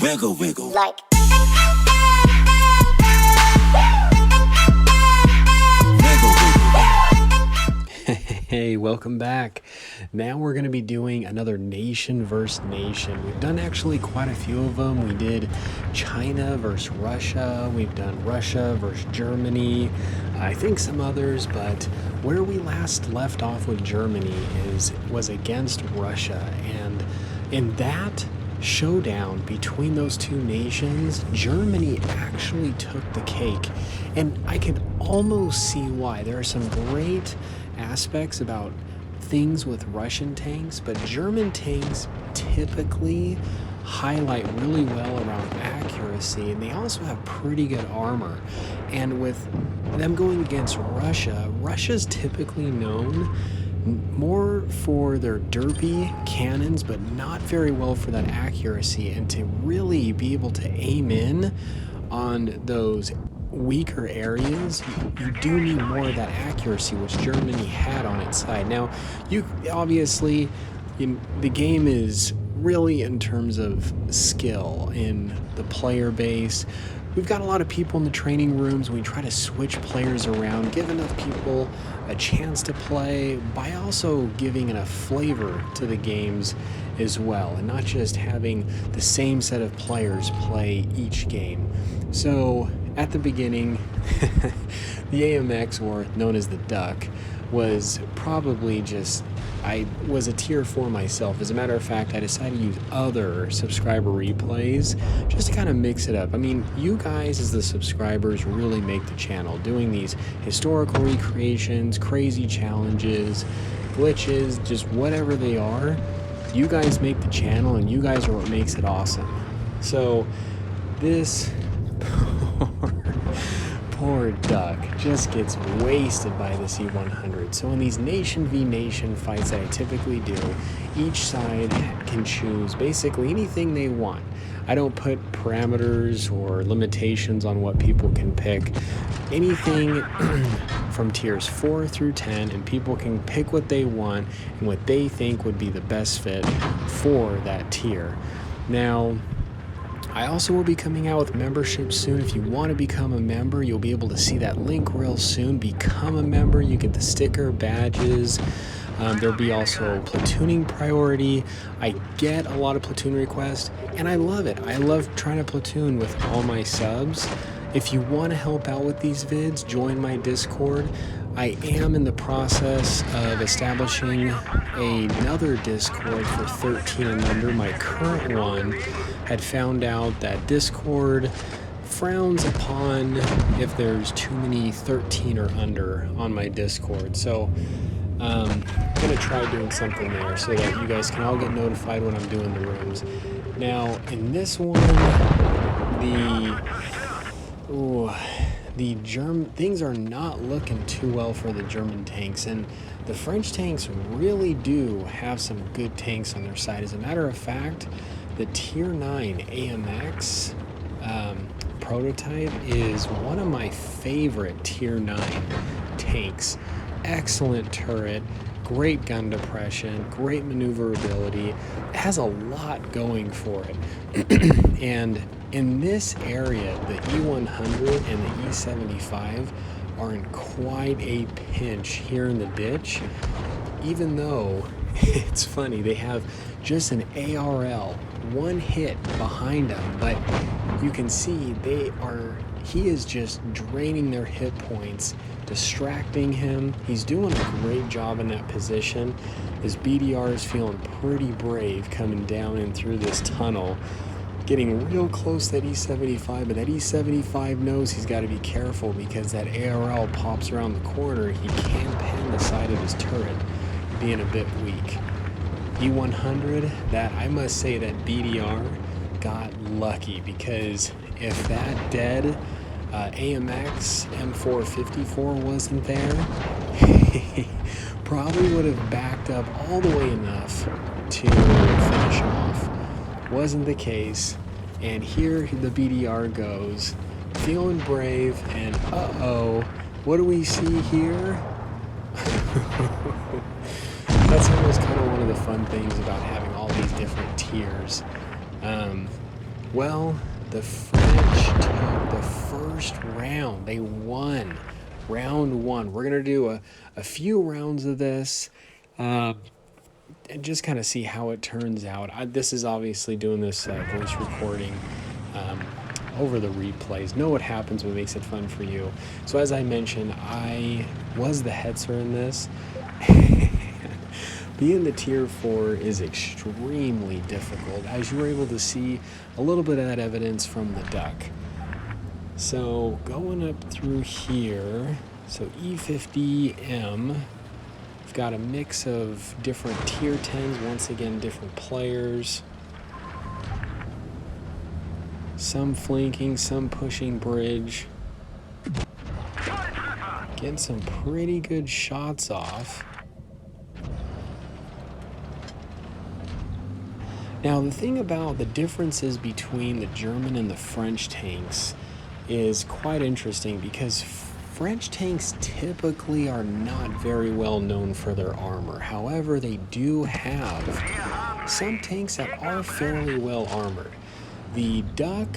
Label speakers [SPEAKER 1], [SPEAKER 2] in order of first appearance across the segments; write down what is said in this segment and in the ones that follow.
[SPEAKER 1] Wiggle, wiggle.
[SPEAKER 2] Like.
[SPEAKER 3] Hey, welcome back. Now we're going to be doing another nation versus nation. We've done actually quite a few of them. We did China versus Russia. We've done Russia versus Germany. I think some others, but where we last left off with Germany was against Russia. And in that showdown between those two nations, Germany actually took the cake. And I could almost see why. There are some great aspects about things with Russian tanks, but German tanks typically highlight really well around accuracy, and they also have pretty good armor. And with them going against Russia, Russia's typically known more for their derpy cannons, but not very well for that accuracy. And to really be able to aim in on those weaker areas, you do need more of that accuracy, which Germany had on its side. Now, you obviously, the game is really in terms of skill in the player base. We've got a lot of people in the training rooms. We try to switch players around, give enough people a chance to play by also giving enough flavor to the games as well, and not just having the same set of players play each game. So at the beginning, the AMX, or known as the Duck, was probably just, I was a tier 4 myself. As a matter of fact, I decided to use other subscriber replays just to kind of mix it up. I mean, you guys as the subscribers really make the channel, doing these historical recreations, crazy challenges, glitches, just whatever they are. You guys make the channel, and you guys are what makes it awesome. So this poor Duck just gets wasted by the C-100. So in these nation v nation fights that I typically do, each side can choose basically anything they want. I don't put parameters or limitations on what people can pick. Anything from tiers 4 through 10, and people can pick what they want and what they think would be the best fit for that tier. Now, I also will be coming out with membership soon. If you want to become a member, you'll be able to see that link real soon. Become a member. You get the sticker, badges. There'll be also platooning priority. I get a lot of platoon requests, and I love it. I love trying to platoon with all my subs. If you want to help out with these vids, join my Discord. I am in the process of establishing another Discord for 13 and under. My current one had found out that Discord frowns upon if there's too many 13 or under on my Discord. So I'm going to try doing something there so that you guys can all get notified when I'm doing the rooms. Now, in this one, the German things are not looking too well for the German tanks, and the French tanks really do have some good tanks on their side. As a matter of fact, the tier 9 AMX prototype is one of my favorite tier 9 tanks. Excellent turret, great gun depression, great maneuverability. It has a lot going for it. And in this area, the E100 and the E75 are in quite a pinch here in the ditch, even though it's funny, they have just an ARL, one hit behind them, but you can see he is just draining their hit points, distracting him. He's doing a great job in that position. His BDR is feeling pretty brave coming down and through this tunnel, getting real close to that E75, but that E75 knows he's got to be careful because that ARL pops around the corner. He can't pin the side of his turret, being a bit weak. E100, that I must say that BDR got lucky, because if that dead AMX M454 wasn't there, he probably would have backed up all the way enough to finish him off. Wasn't the case, and here the BDR goes, feeling brave, and what do we see here? That's almost kind of one of the fun things about having all these different tiers. Well, the French took the first round. They won round one. We're going to do a few rounds of this and just kind of see how it turns out. This is obviously doing this voice recording over the replays. Know what happens, what makes it fun for you. So as I mentioned, I was the hetzer in this. Being the tier 4 is extremely difficult, as you were able to see a little bit of that evidence from the duck. So going up through here, so E50M, we've got a mix of different tier 10s, once again different players. Some flanking, some pushing bridge. Getting some pretty good shots off. Now, the thing about the differences between the German and the French tanks is quite interesting, because French tanks typically are not very well known for their armor. However, they do have some tanks that are fairly well armored. The Duck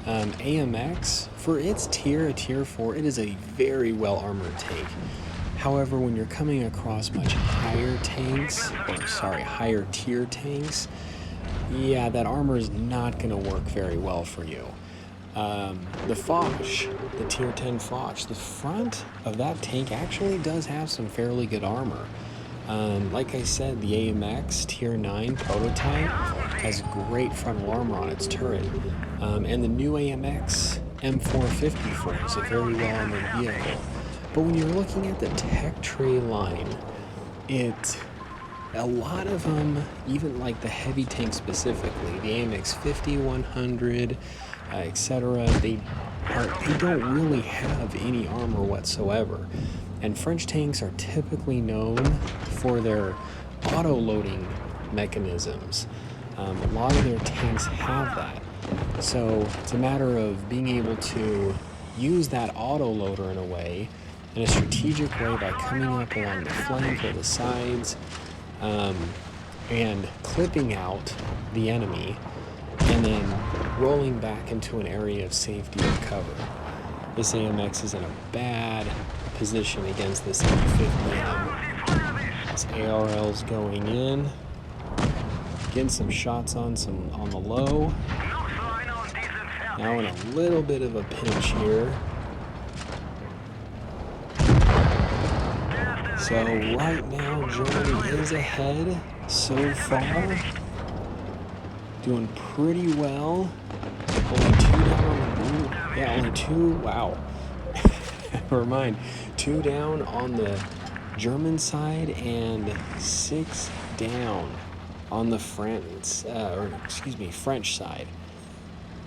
[SPEAKER 3] AMX, for its tier, a tier 4, it is a very well armored tank. However, when you're coming across much higher tanks, higher tier tanks, yeah, that armor is not going to work very well for you. The Foch, the tier 10 Foch, the front of that tank actually does have some fairly good armor. Like I said, the AMX tier 9 prototype has great frontal armor on its turret. And the new AMX M454 is a very well armored vehicle. But when you're looking at the tech tree line, a lot of them, even like the heavy tanks specifically, the AMX 50, 100, etc., they don't really have any armor whatsoever. And French tanks are typically known for their auto-loading mechanisms. A lot of their tanks have that. So it's a matter of being able to use that auto-loader in a way, in a strategic way, by coming up along the flank or the sides, and clipping out the enemy, and then rolling back into an area of safety and cover. This AMX is in a bad position against this E50M. This ARL's going in, getting some shots on the low. Now in a little bit of a pinch here. So right now, Germany is ahead so far. Doing pretty well. Only 2 down. Only 2. Wow. Never mind. 2 down on the German side and 6 down on the French side.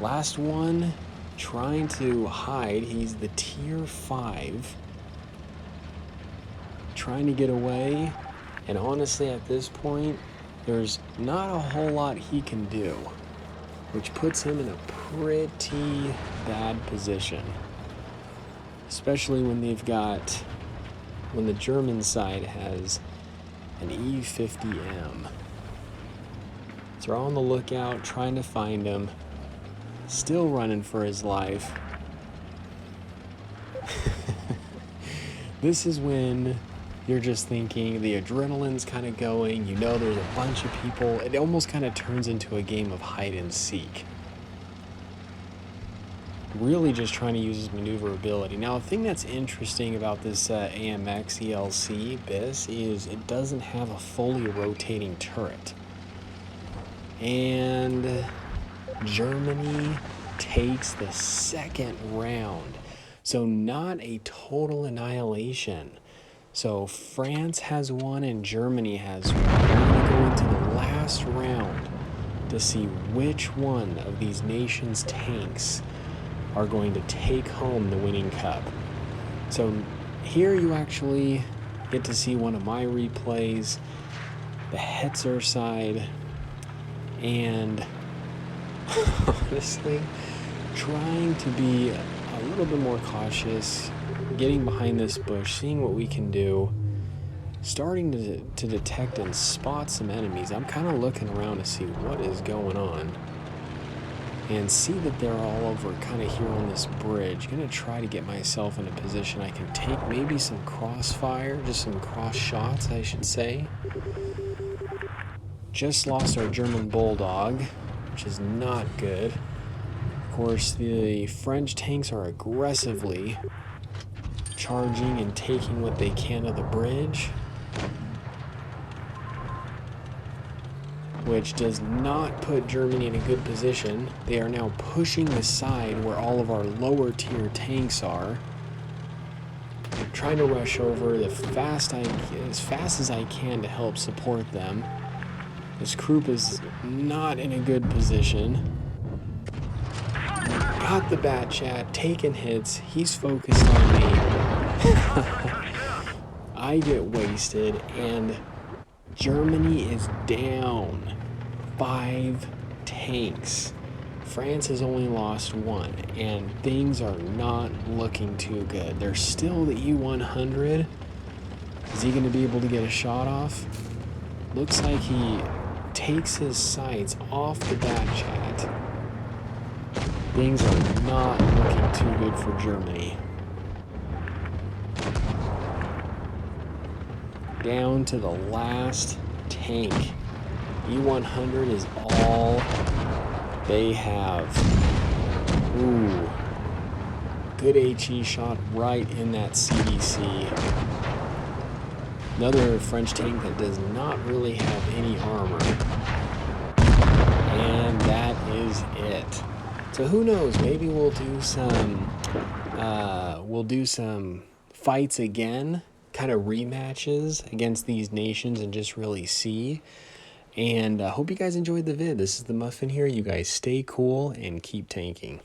[SPEAKER 3] Last one trying to hide. He's the tier 5. Trying to get away, and honestly at this point there's not a whole lot he can do, which puts him in a pretty bad position, especially when the German side has an E50M. They're on the lookout, trying to find him, still running for his life. This is when you're just thinking, the adrenaline's kind of going, you know there's a bunch of people. It almost kind of turns into a game of hide and seek. Really just trying to use his maneuverability. Now, the thing that's interesting about this AMX ELC BIS is it doesn't have a fully rotating turret. And Germany takes the second round. So not a total annihilation. So France has won and Germany has won. We're going to go into the last round to see which one of these nations' tanks are going to take home the winning cup. So here you actually get to see one of my replays, the hetzer side, and honestly trying to be a little bit more cautious, getting behind this bush, seeing what we can do, starting to detect and spot some enemies. I'm kind of looking around to see what is going on. and see that they're all over kind of here on this bridge. Gonna try to get myself in a position I can take maybe some crossfire, just some cross shots, I should say. Just lost our German Bulldog, which is not good. Of course, the French tanks are aggressively charging and taking what they can of the bridge, which does not put Germany in a good position. They are now pushing the side where all of our lower tier tanks are. I'm trying to rush over as fast as I can to help support them. This Krupp is not in a good position. Got the bat chat, taking hits. He's focused on me. I get wasted, and Germany is down 5 tanks. France has only lost 1, and things are not looking too good. There's still the E-100. Is he going to be able to get a shot off? Looks like he takes his sights off the bat chat. Things are not looking too good for Germany. Down to the last tank. E-100 is all they have. Ooh. Good HE shot right in that CDC. Another French tank that does not really have any armor. And that is it. So who knows, maybe we'll do some fights again, kind of rematches against these nations and just really see. And I hope you guys enjoyed the vid. This is the Muffin here. You guys stay cool and keep tanking.